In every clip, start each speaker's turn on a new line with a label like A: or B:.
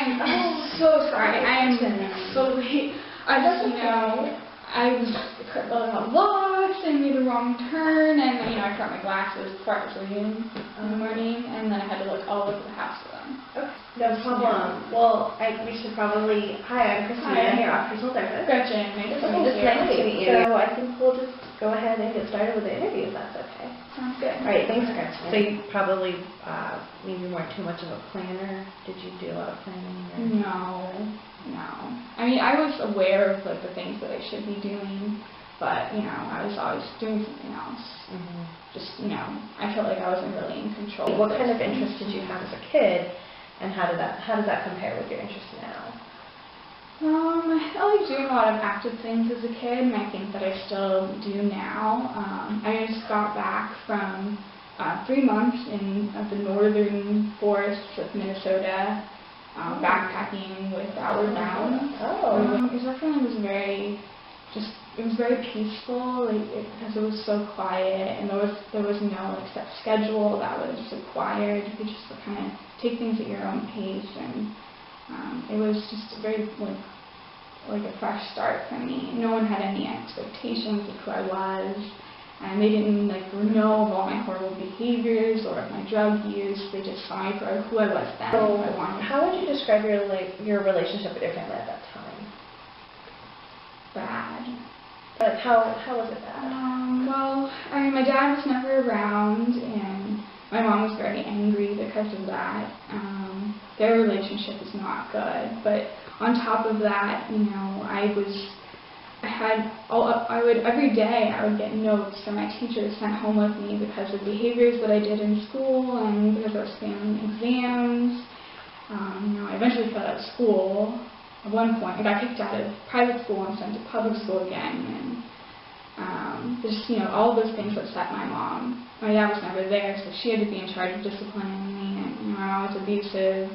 A: I'm so sorry. I am so late. I just, I was lost and made a wrong turn, and I forgot my glasses before I was leaving in the morning, and then I had to look all over the house for them.
B: Okay, no problem. Well, we should probably. Hi, I'm Christina. I'm your occupational therapist.
A: Gretchen, nice to
B: meet you. So I think we'll just go ahead and get started with the interview, if that's okay.
A: Sounds good.
B: All right, thanks, Gretchen. So you probably maybe weren't too much of a planner. Did you do a lot of planning? Or?
A: No. I mean, I was aware of the things that I should be doing, but I was always doing something else. Just I felt like I wasn't really in control.
B: What kind of interest did you have as a kid, and how does that compare with your interest now?
A: I like doing a lot of active things as a kid, and I think that I still do now. I just got back from 3 months in the northern forests of Minnesota, backpacking with Outward Bound. It definitely was it was very peaceful, because it was so quiet, and there was no set schedule that was required. You could just kind of take things at your own pace, and it was just very like a fresh start for me. No one had any expectations of who I was, and they didn't know of all my horrible behaviors or of my drug use. They just saw me for who I was then.
B: So how would you describe your relationship with your family at that time?
A: Bad.
B: Like how was it bad?
A: Well, my dad was never around, and my mom was very angry because of that. Their relationship is not good, but on top of that, every day I would get notes from my teachers sent home with me because of behaviors that I did in school and because I was failing exams. I eventually failed out of school. At one point, I got kicked out of private school and sent to public school again, and just all of those things upset my mom. My dad was never there, so she had to be in charge of disciplining me, and my mom was abusive.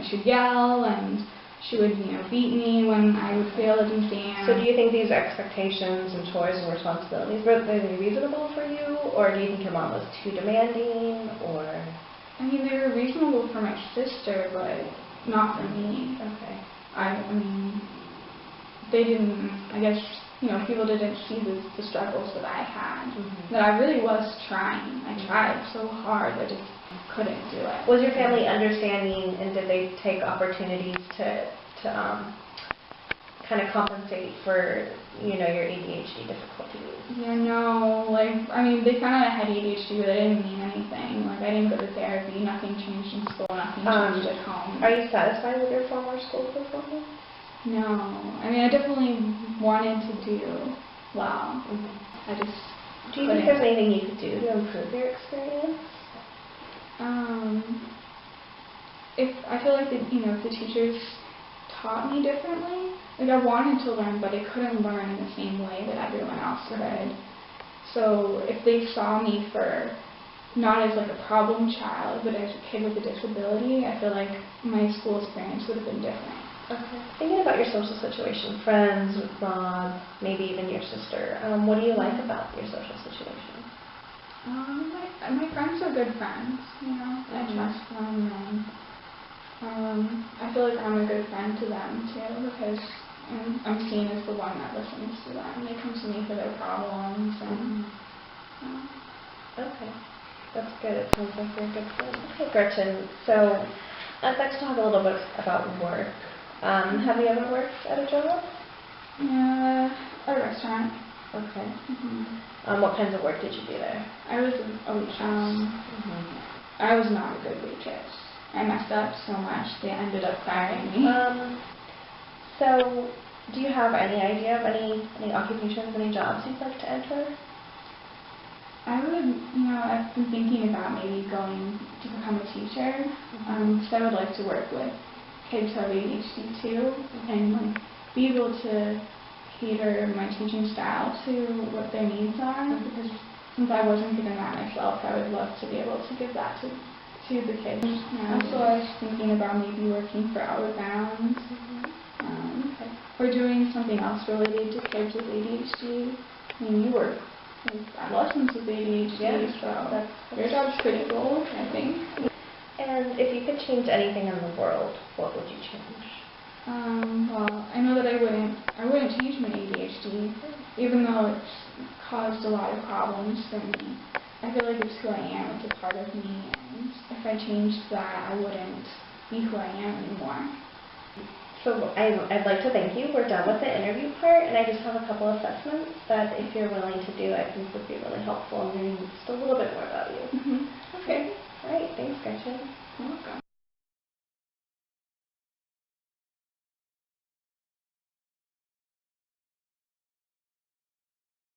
A: She'd yell, and she would, beat me when I would fail an exam.
B: So do you think these expectations and chores and responsibilities, were they reasonable for you, or do you think your mom was too demanding, or?
A: They were reasonable for my sister, but not for me.
B: Okay.
A: They didn't, I guess, people didn't see the struggles that I had, that I really was trying. I tried so hard, I just couldn't do it.
B: Was your family understanding, and did they take opportunities to kind of compensate for, your ADHD difficulties?
A: Yeah, no, they found out I had ADHD, but it didn't mean anything. I didn't go to therapy, nothing changed in school, nothing changed at home.
B: Are you satisfied with your former school performance?
A: No. I definitely wanted to do well. I just
B: Do you think there's anything you could do to improve your experience?
A: I feel like if the teachers taught me differently, I wanted to learn, but I couldn't learn in the same way that everyone else could. So if they saw me for not as a problem child, but as a kid with a disability, I feel like my school experience would have been different.
B: Okay. Thinking about your social situation, friends, mom, maybe even your sister, what do you like about your social situation?
A: My friends are good friends, I trust them, and I feel like I'm a good friend to them too, because I'm seen as the one that listens to them. They come to me for their problems, and
B: Okay, that's good. It sounds like you're a good friend. Okay, Gretchen, so let's talk a little bit about work. Have you ever worked at a job?
A: A restaurant.
B: Okay. What kinds of work did you do there?
A: I was a waitress. I was not a good waitress. I messed up so much they ended up firing me.
B: So, do you have any idea of any occupations, any jobs you'd like to enter?
A: I would, I've been thinking about maybe going to become a teacher, because I would like to work with kids who have ADHD too, and be able to cater my teaching style to what their needs are, because since I wasn't given that myself, I would love to be able to give that to the kids. So I was thinking about maybe working for Outward Bound, or doing something else related to kids with ADHD. You work with adolescents with ADHD, so your job's pretty cool, I think.
B: And if you could change anything in the world, what would you change?
A: Well, I know that I wouldn't change my ADHD, even though it's caused a lot of problems for me. I feel like it's who I am, it's a part of me, and if I changed that, I wouldn't be who I am anymore.
B: So I'd like to thank you. We're done with the interview part, and I just have a couple assessments that if you're willing to do, I think would be really helpful in learning just a little bit more about you.
A: Mm-hmm.